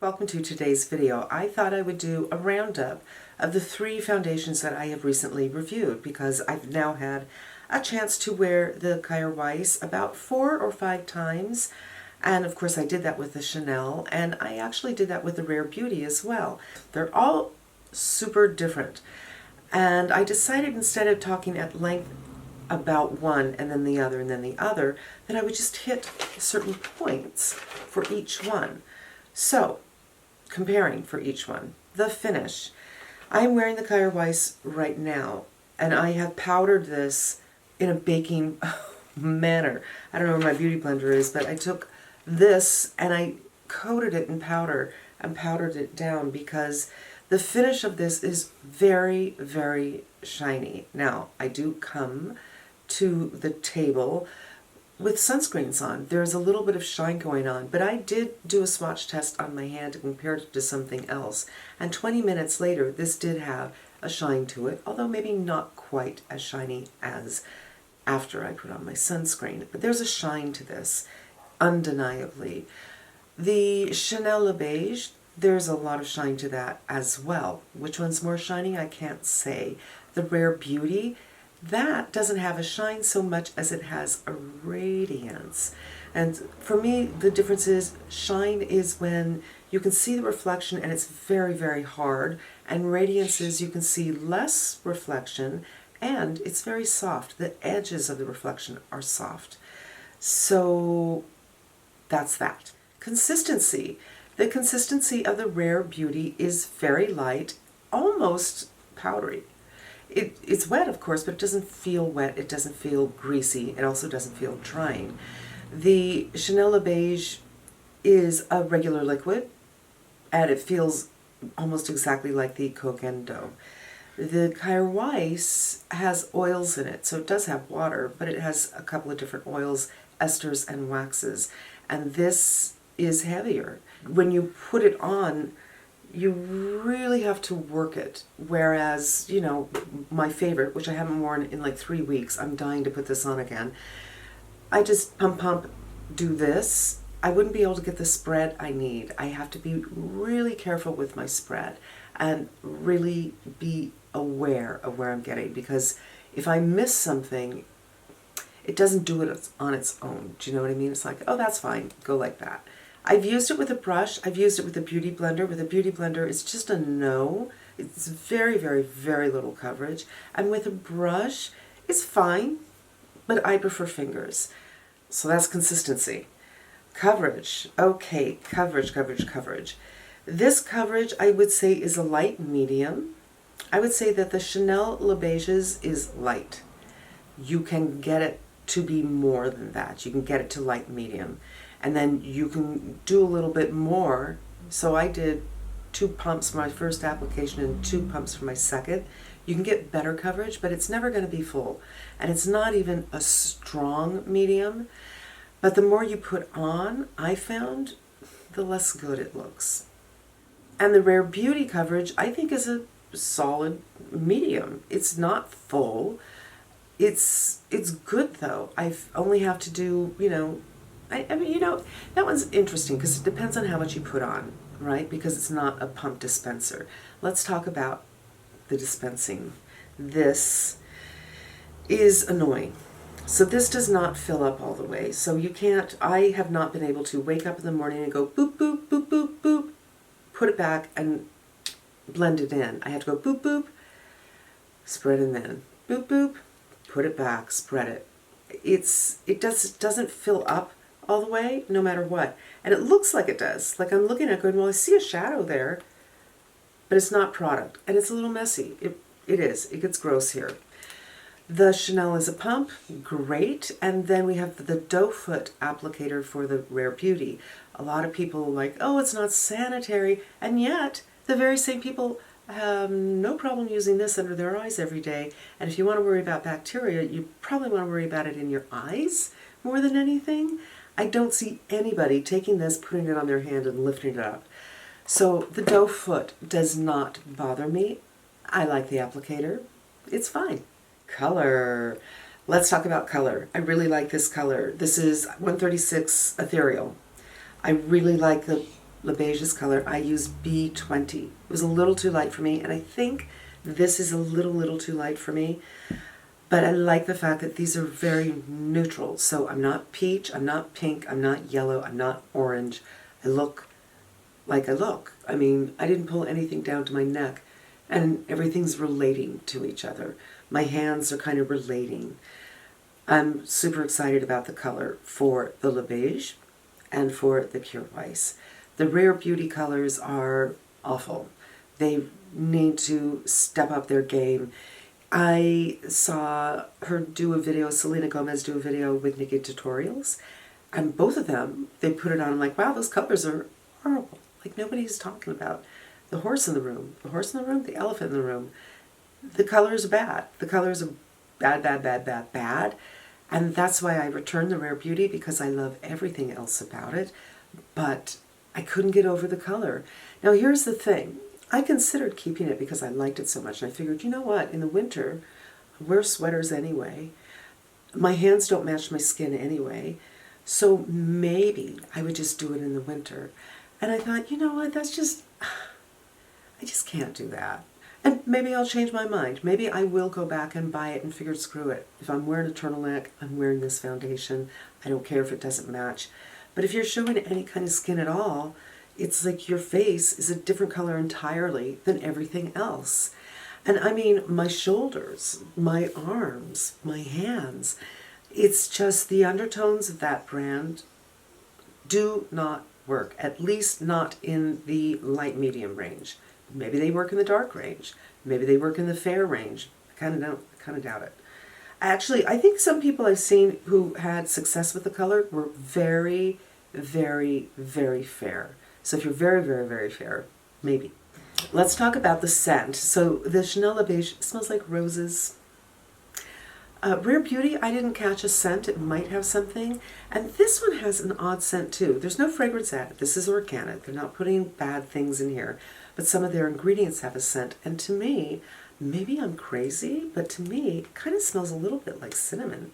Welcome to today's video. I thought I would do a roundup of the 3 foundations that I have recently reviewed because I've now had a chance to wear the Kjaer Weiss about 4 or 5 times, and of course I did that with the Chanel, and I actually did that with the Rare Beauty as well. They're all super different, and I decided instead of talking at length about one and then the other and then the other, that I would just hit certain points for each one. So, comparing for each one. The finish. I'm wearing the Kjaer Weiss right now, and I have powdered this in a baking manner. I don't know where my beauty blender is, but I took this and I coated it in powder and powdered it down because the finish of this is very, very shiny. Now, I do come to the table with sunscreens on. There's a little bit of shine going on, but I did do a swatch test on my hand to compare it to something else, and 20 minutes later this did have a shine to it, although maybe not quite as shiny as after I put on my sunscreen, but there's a shine to this, undeniably. The Chanel Les Beiges, there's a lot of shine to that as well. Which one's more shiny? I can't say. The Rare Beauty, that doesn't have a shine so much as it has a radiance. And for me, the difference is shine is when you can see the reflection and it's very, very hard, and radiance is you can see less reflection and it's very soft. The edges of the reflection are soft. So that's that. Consistency. The consistency of the Rare Beauty is very light, almost powdery. It's wet, of course, but it doesn't feel wet, it doesn't feel greasy, it also doesn't feel drying. The Chanel Les Beiges is a regular liquid, and it feels almost exactly like the Coquendo. The Kjaer Weiss has oils in it, so it does have water, but it has a couple of different oils, esters and waxes, and this is heavier. When you put it on, you really have to work it, whereas, you know, my favorite, which I haven't worn in like 3 weeks, I'm dying to put this on again, I just pump, do this. I wouldn't be able to get the spread I need. I have to be really careful with my spread and really be aware of where I'm getting, because if I miss something, it doesn't do it on its own. Do you know what I mean? It's like, oh, that's fine, go like that. I've used it with a brush, I've used it with a beauty blender. With a beauty blender, it's just a no. It's very, very, very little coverage. And with a brush, it's fine, but I prefer fingers. So that's consistency. Coverage. Okay, coverage. This coverage, I would say, is a light medium. I would say that the Chanel Les Beiges is light. You can get it to be more than that. You can get it to light medium. And then you can do a little bit more. So I did 2 pumps for my first application and 2 pumps for my second. You can get better coverage, but it's never going to be full. And it's not even a strong medium. But the more you put on, I found, the less good it looks. And the Rare Beauty coverage, I think, is a solid medium. It's not full. It's good, though. I only have to do, you know, I mean, you know, that one's interesting because it depends on how much you put on, right? Because it's not a pump dispenser. Let's talk about the dispensing. This is annoying. So this does not fill up all the way. So you can't, I have not been able to wake up in the morning and go boop, boop, boop, boop, boop, put it back and blend it in. I have to go boop, boop, spread it in, boop, boop, put it back, spread it. It doesn't fill up all the way, no matter what. And it looks like it does. Like I'm looking at it going, well, I see a shadow there, but it's not product. And it's a little messy. It is. It gets gross here. The Chanel is a pump, great. And then we have the doe foot applicator for the Rare Beauty. A lot of people are like, oh, it's not sanitary. And yet, the very same people have no problem using this under their eyes every day. And if you want to worry about bacteria, you probably want to worry about it in your eyes more than anything. I don't see anybody taking this, putting it on their hand and lifting it up. So the doe foot does not bother me. I like the applicator. It's fine. Color. Let's talk about color. I really like this color. This is 136 Ethereal. I really like the Les Beiges color, I used B20. It was a little too light for me, and I think this is a little too light for me. But I like the fact that these are very neutral. So I'm not peach, I'm not pink, I'm not yellow, I'm not orange. I look like I look. I mean, I didn't pull anything down to my neck, and everything's relating to each other. My hands are kind of relating. I'm super excited about the color for the Les Beiges and for the Kjaer Weiss. The Rare Beauty colors are awful. They need to step up their game. I saw her do a video, Selena Gomez do a video with Nikki Tutorials, and both of them, they put it on. I'm like, wow, those colors are horrible. Like, nobody's talking about the horse in the room. The horse in the room, the elephant in the room. The colors are bad. The colors are bad. And that's why I returned the Rare Beauty, because I love everything else about it. But I couldn't get over the color. Now, here's the thing. I considered keeping it because I liked it so much, and I figured, you know what, in the winter, I wear sweaters anyway. My hands don't match my skin anyway, so maybe I would just do it in the winter. And I thought, you know what, I just can't do that. And maybe I'll change my mind. Maybe I will go back and buy it and figure, screw it. If I'm wearing a turtleneck, I'm wearing this foundation. I don't care if it doesn't match. But if you're showing any kind of skin at all, it's like your face is a different color entirely than everything else. And I mean, my shoulders, my arms, my hands, it's just the undertones of that brand do not work, at least not in the light medium range. Maybe they work in the dark range. Maybe they work in the fair range. I kind of doubt it. Actually, I think some people I've seen who had success with the color were very, very, very fair. So if you're very, very, very fair, maybe. Let's talk about the scent. So the Chanel Les Beiges smells like roses. Rare Beauty, I didn't catch a scent. It might have something. And this one has an odd scent too. There's no fragrance added. This is organic. They're not putting bad things in here. But some of their ingredients have a scent. And to me, maybe I'm crazy, but to me, it kind of smells a little bit like cinnamon.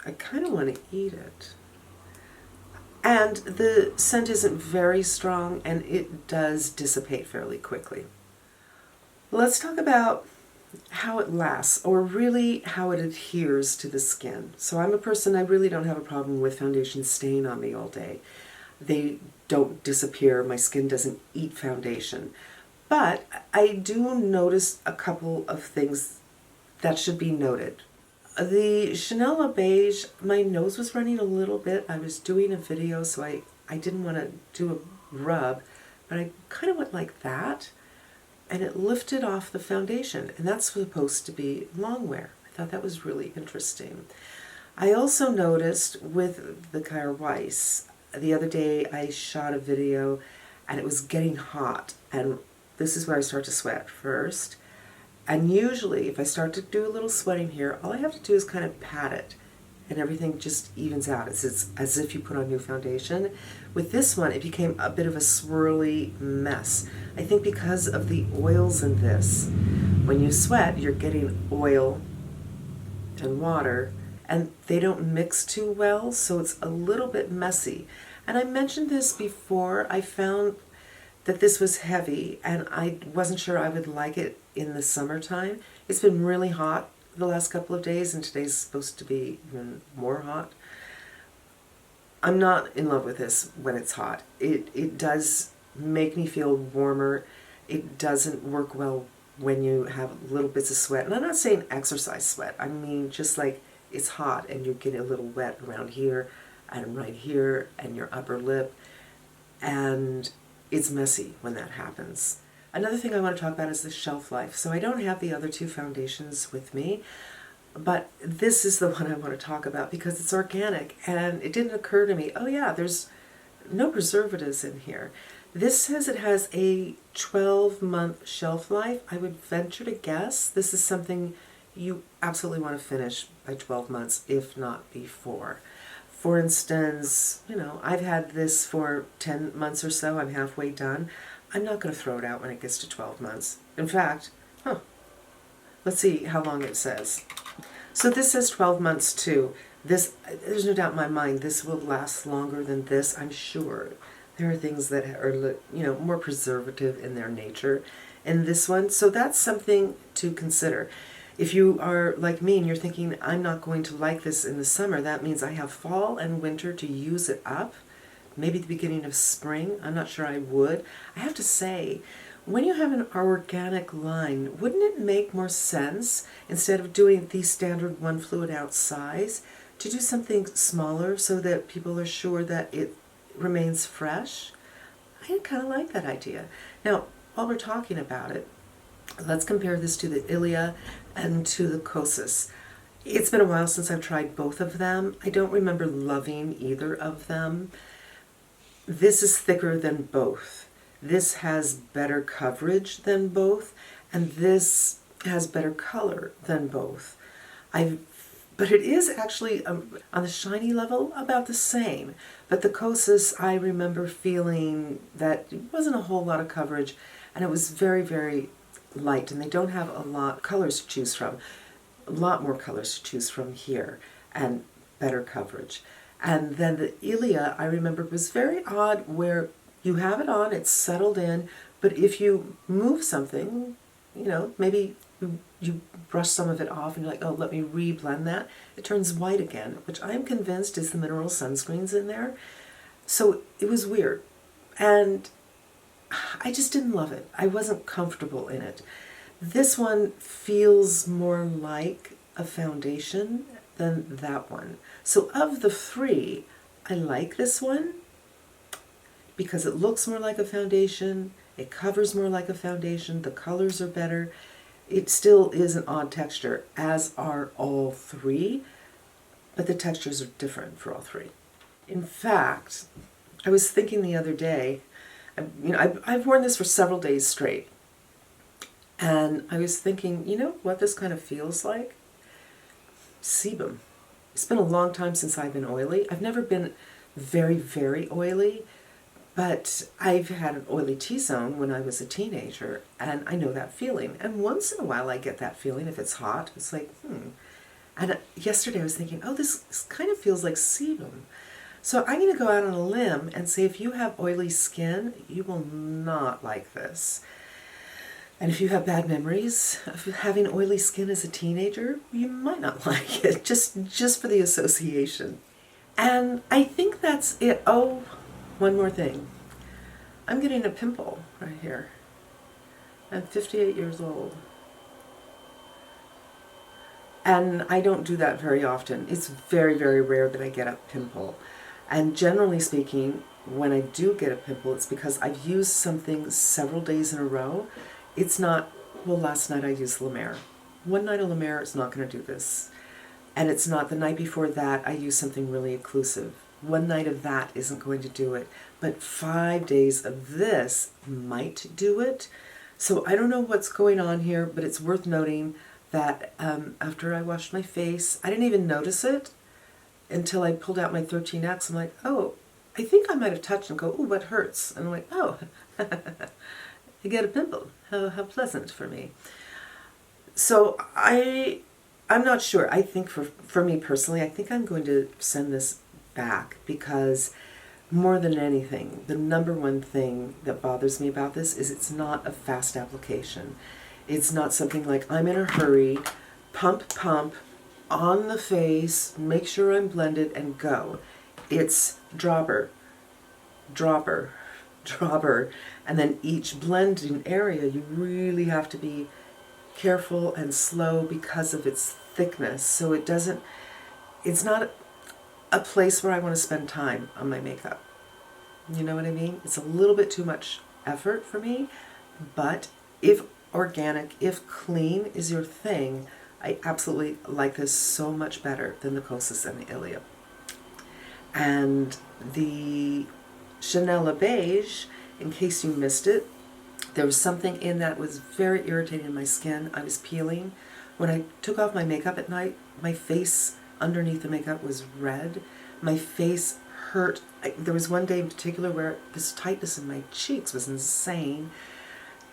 I kind of want to eat it. And the scent isn't very strong, and it does dissipate fairly quickly. Let's talk about how it lasts, or really how it adheres to the skin. So I'm a person, I really don't have a problem with foundation staying on me all day. They don't disappear. My skin doesn't eat foundation. But I do notice a couple of things that should be noted. The Chanel Les Beiges, my nose was running a little bit. I was doing a video, so I didn't want to do a rub, but I kind of went like that, and it lifted off the foundation, and that's supposed to be long wear. I thought that was really interesting. I also noticed with the Kjaer Weiss, the other day I shot a video, and it was getting hot, and this is where I start to sweat first. And usually, if I start to do a little sweating here, all I have to do is kind of pat it, and everything just evens out. It's as if you put on new foundation. With this one, it became a bit of a swirly mess. I think because of the oils in this. When you sweat, you're getting oil and water, and they don't mix too well, so it's a little bit messy. And I mentioned this before. I found that this was heavy, and I wasn't sure I would like it in the summertime. It's been really hot the last couple of days, and today's supposed to be even more hot. I'm not in love with this when it's hot. It does make me feel warmer. It doesn't work well when you have little bits of sweat. And I'm not saying exercise sweat. I mean just like it's hot and you're getting a little wet around here and right here and your upper lip. And it's messy when that happens. Another thing I want to talk about is the shelf life. So I don't have the other two foundations with me, but this is the one I want to talk about because it's organic, and it didn't occur to me, oh yeah, there's no preservatives in here. This says it has a 12-month shelf life. I would venture to guess this is something you absolutely want to finish by 12 months, if not before. For instance, you know, I've had this for 10 months or so. I'm halfway done. I'm not going to throw it out when it gets to 12 months. In fact, let's see how long it says. So this says 12 months too, This, there's no doubt in my mind, this will last longer than this, I'm sure. There are things that are, more preservative in their nature in this one. So that's something to consider. If you are like me and you're thinking, I'm not going to like this in the summer, that means I have fall and winter to use it up. Maybe the beginning of spring, I'm not sure I would. I have to say, when you have an organic line, wouldn't it make more sense, instead of doing the standard 1 fluid ounce size, to do something smaller so that people are sure that it remains fresh? I kind of like that idea. Now, while we're talking about it, let's compare this to the Ilia and to the Kosas. It's been a while since I've tried both of them. I don't remember loving either of them. This is thicker than both. This has better coverage than both, and this has better color than both. But it is actually, on the shiny level, about the same. But the Kosas, I remember feeling that it wasn't a whole lot of coverage, and it was very, very light, and they don't have a lot of colors to choose from. A lot more colors to choose from here, and better coverage. And then the Ilia, I remember, was very odd, where you have it on, it's settled in, but if you move something, maybe you brush some of it off and you're like, oh, let me re-blend that, it turns white again, which I'm convinced is the mineral sunscreens in there. So it was weird. And I just didn't love it. I wasn't comfortable in it. This one feels more like a foundation than that one. So of the three, I like this one because it looks more like a foundation, it covers more like a foundation, the colors are better. It still is an odd texture, as are all three, but the textures are different for all three. In fact, I was thinking the other day, I've worn this for several days straight, and I was thinking, what this kind of feels like? Sebum. It's been a long time since I've been oily. I've never been very, very oily, but I've had an oily T-zone when I was a teenager, and I know that feeling. And once in a while I get that feeling if it's hot. It's like, And yesterday I was thinking, oh, this kind of feels like sebum. So I'm going to go out on a limb and say if you have oily skin, you will not like this. And if you have bad memories of having oily skin as a teenager, you might not like it, just for the association. And I think that's it. Oh, one more thing. I'm getting a pimple right here. I'm 58 years old. And I don't do that very often. It's very, very rare that I get a pimple. And generally speaking, when I do get a pimple, it's because I've used something several days in a row. It's not, well, last night I used La Mer. One night of La Mer is not going to do this. And it's not the night before that I used something really occlusive. One night of that isn't going to do it. But 5 days of this might do it. So I don't know what's going on here, but it's worth noting that after I washed my face, I didn't even notice it until I pulled out my 13X. I'm like, oh, I think I might have touched and go, oh, what hurts? And I'm like, oh, I get a pimple. How pleasant for me. So I'm not sure. I think for me personally, I think I'm going to send this back because more than anything, the number one thing that bothers me about this is it's not a fast application. It's not something like I'm in a hurry, pump, on the face, make sure I'm blended and go. It's dropper, and then each blending area you really have to be careful and slow because of its thickness. So it's not a place where I want to spend time on my makeup. You know what I mean? It's a little bit too much effort for me, but if organic, if clean is your thing, I absolutely like this so much better than the Kosas and the Ilia. And the Chanel Les Beiges, in case you missed it, there was something in that was very irritating in my skin. I was peeling. When I took off my makeup at night, my face underneath the makeup was red. My face hurt. There was one day in particular where this tightness in my cheeks was insane.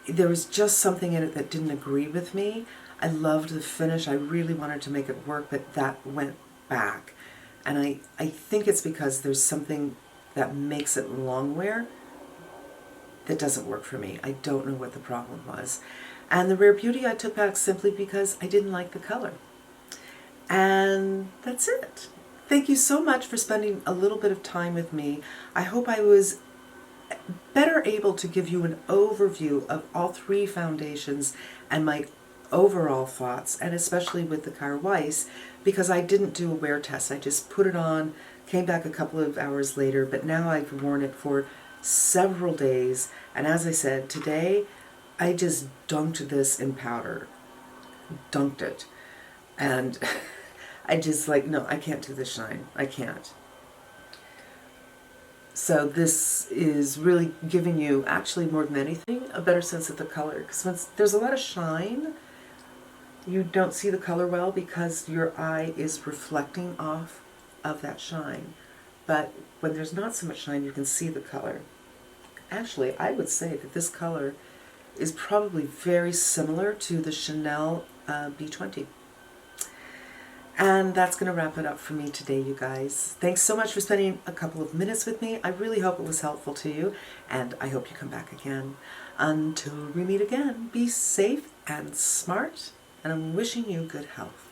There was just something in it that didn't agree with me. I loved the finish. I really wanted to make it work, but that went back. And I think it's because there's something that makes it long wear that doesn't work for me. I don't know what the problem was. And the Rare Beauty I took back simply because I didn't like the color. And that's it. Thank you so much for spending a little bit of time with me. I hope I was better able to give you an overview of all three foundations and my overall thoughts, and especially with the Kjaer Weiss, because I didn't do a wear test. I just put it on, came back a couple of hours later, but now I've worn it for several days, and as I said, today I just dunked this in powder. Dunked it. And I just like, no, I can't do this shine. I can't. So this is really giving you, actually more than anything, a better sense of the color. Because once there's a lot of shine, you don't see the color well because your eye is reflecting off of that shine. But when there's not so much shine, you can see the color. Actually, I would say that this color is probably very similar to the Chanel B20. And that's going to wrap it up for me today, you guys. Thanks so much for spending a couple of minutes with me. I really hope it was helpful to you, and I hope you come back again. Until we meet again, be safe and smart, and I'm wishing you good health.